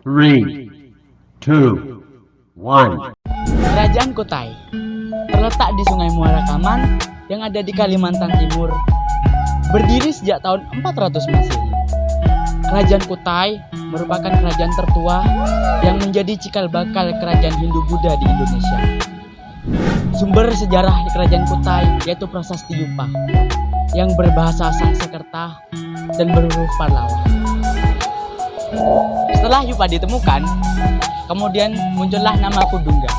Three, two, one. Kerajaan Kutai terletak di Sungai Muara Kaman yang ada di Kalimantan Timur, berdiri sejak tahun 400 Masehi. Kerajaan Kutai merupakan kerajaan tertua yang menjadi cikal bakal kerajaan Hindu-Buddha di Indonesia. Sumber sejarah di kerajaan Kutai yaitu Prasasti Yupa yang berbahasa Sanskerta dan berhuruf Pallawa. Setelah Yupa ditemukan, kemudian muncullah nama Kudungga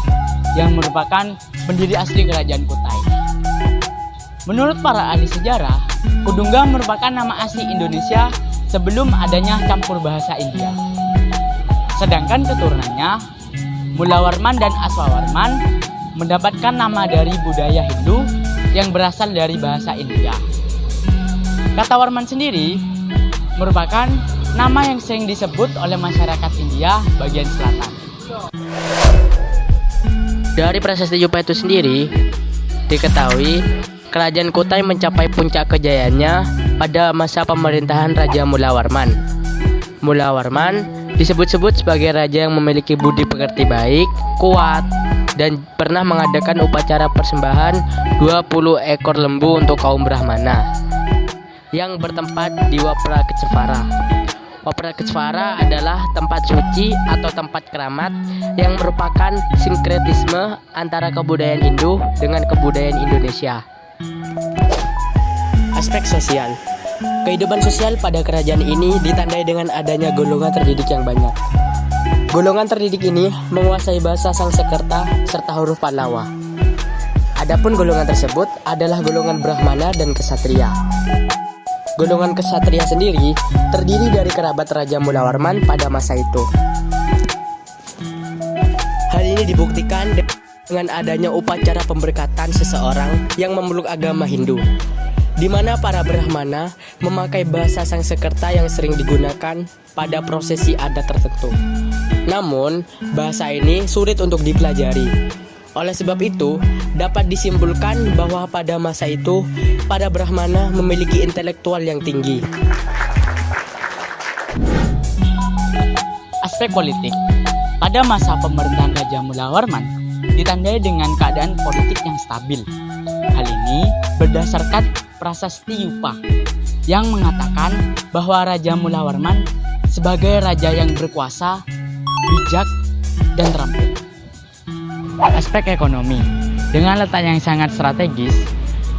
yang merupakan pendiri asli kerajaan Kutai. Menurut para ahli sejarah, Kudungga merupakan nama asli Indonesia sebelum adanya campur bahasa India. Sedangkan keturunannya, Mulawarman dan Aswawarman, mendapatkan nama dari budaya Hindu yang berasal dari bahasa India. Kata Warman sendiri merupakan nama yang sering disebut oleh masyarakat India bagian selatan. Dari Prasasti Yupa itu sendiri, diketahui kerajaan Kutai mencapai puncak kejayaannya pada masa pemerintahan Raja Mulawarman. Mulawarman disebut-sebut sebagai raja yang memiliki budi pekerti baik, kuat, dan pernah mengadakan upacara persembahan 20 ekor lembu untuk kaum Brahmana yang bertempat di Wapraketsvara. Wapraketsvara adalah tempat suci atau tempat keramat yang merupakan sinkretisme antara kebudayaan Hindu dengan kebudayaan Indonesia. Aspek sosial. Kehidupan sosial pada kerajaan ini ditandai dengan adanya golongan terdidik yang banyak. Golongan terdidik ini menguasai bahasa Sanskerta serta huruf Pallawa. Adapun golongan tersebut adalah golongan Brahmana dan Ksatria. Golongan Ksatria sendiri terdiri dari kerabat Raja Mulawarman pada masa itu. Hal ini dibuktikan dengan adanya upacara pemberkatan seseorang yang memeluk agama Hindu, di mana para Brahmana memakai bahasa Sanskerta yang sering digunakan pada prosesi adat tertentu. Namun, bahasa ini sulit untuk dipelajari. Oleh sebab itu, dapat disimpulkan bahwa pada masa itu, para Brahmana memiliki intelektual yang tinggi. Aspek politik. Pada masa pemerintahan Raja Mulawarman, ditandai dengan keadaan politik yang stabil. Hal ini berdasarkan Prasasti Yupa yang mengatakan bahwa Raja Mulawarman sebagai raja yang berkuasa, bijak, dan terampil. Aspek ekonomi. Dengan letak yang sangat strategis,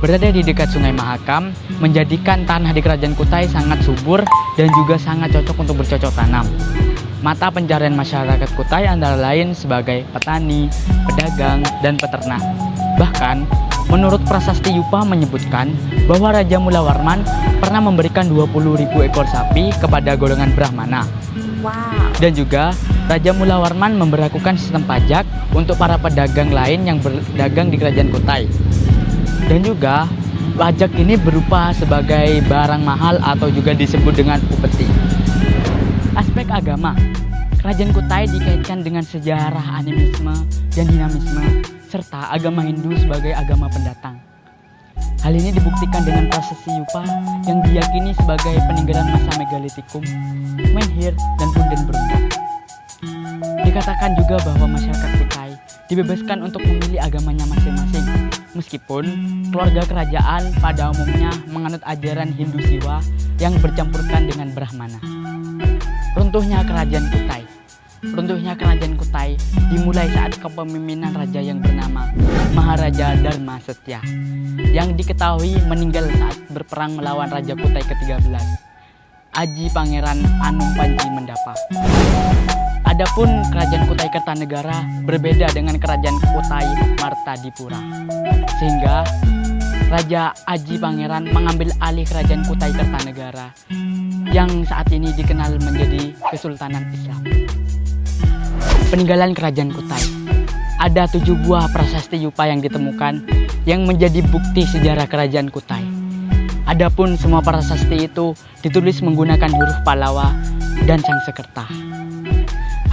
berada di dekat Sungai Mahakam, menjadikan tanah di kerajaan Kutai sangat subur dan juga sangat cocok untuk bercocok tanam. Mata pencarian masyarakat Kutai antara lain sebagai petani, pedagang, dan peternak. Bahkan, menurut Prasasti Yupa menyebutkan bahwa Raja Mulawarman pernah memberikan 20.000 ekor sapi kepada golongan Brahmana. Dan juga Raja Mulawarman memberlakukan sistem pajak untuk para pedagang lain yang berdagang di kerajaan Kutai. Dan juga pajak ini berupa sebagai barang mahal atau juga disebut dengan upeti. Aspek agama. Kerajaan Kutai dikaitkan dengan sejarah animisme dan dinamisme serta agama Hindu sebagai agama pendatang. Hal ini dibuktikan dengan Prasasti Yupa yang diyakini sebagai peninggalan masa Megalitikum, menhir, dan punden berundang. Dikatakan juga bahwa masyarakat Kutai dibebaskan untuk memilih agamanya masing-masing, meskipun keluarga kerajaan pada umumnya menganut ajaran Hindu Siwa yang bercampurkan dengan Brahmana. Runtuhnya kerajaan Kutai. Runtuhnya kerajaan Kutai dimulai saat kepemimpinan raja yang bernama Maharaja Dharma Setya, yang diketahui meninggal saat berperang melawan Raja Kutai ke-13, Aji Pangeran Anung Panji Mendapa. Adapun kerajaan Kutai Kertanegara berbeda dengan kerajaan Kutai Martadipura, sehingga Raja Aji Pangeran mengambil alih kerajaan Kutai Kertanegara yang saat ini dikenal menjadi Kesultanan Islam. Peninggalan kerajaan Kutai. Ada 7 buah prasasti Yupa yang ditemukan yang menjadi bukti sejarah kerajaan Kutai. Adapun semua prasasti itu ditulis menggunakan huruf Pallawa dan Sanskerta.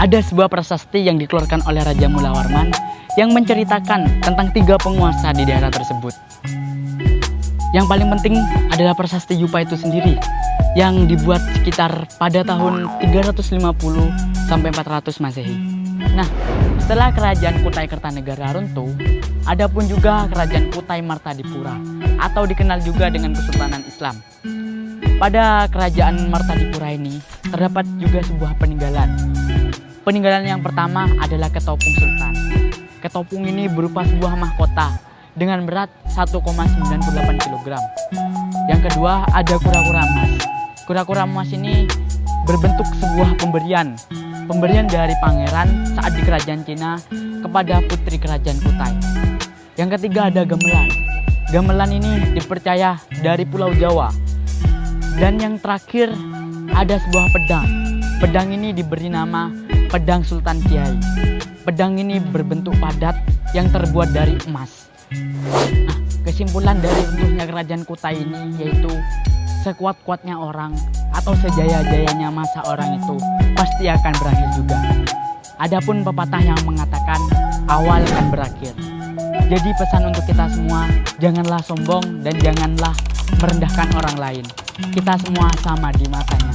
Ada sebuah prasasti yang dikeluarkan oleh Raja Mulawarman yang menceritakan tentang 3 penguasa di daerah tersebut. Yang paling penting adalah prasasti Yupa itu sendiri, yang dibuat sekitar pada tahun 350 sampai 400 Masehi. Nah, setelah kerajaan Kutai Kertanegara runtuh, ada pun juga kerajaan Kutai Martadipura atau dikenal juga dengan Kesultanan Islam. Pada kerajaan Martadipura ini terdapat juga sebuah peninggalan. Peninggalan yang pertama adalah ketopung sultan. Ketopung ini berupa sebuah mahkota dengan berat 1,98 kg. Yang kedua ada kura-kura emas. Kura-kura emas ini berbentuk sebuah pemberian dari pangeran saat di kerajaan Cina kepada putri kerajaan Kutai. Yang ketiga ada gamelan. Gamelan ini dipercaya dari Pulau Jawa. Dan yang terakhir ada sebuah pedang. Pedang ini diberi nama pedang Sultan Kiai. Pedang ini berbentuk padat yang terbuat dari emas. Nah, kesimpulan dari runtuhnya kerajaan Kutai ini yaitu sekuat-kuatnya orang atau sejaya-jayanya masa orang itu pasti akan berakhir juga. Adapun pepatah yang mengatakan awal akan berakhir. Jadi pesan untuk kita semua, janganlah sombong dan janganlah merendahkan orang lain. Kita semua sama di matanya.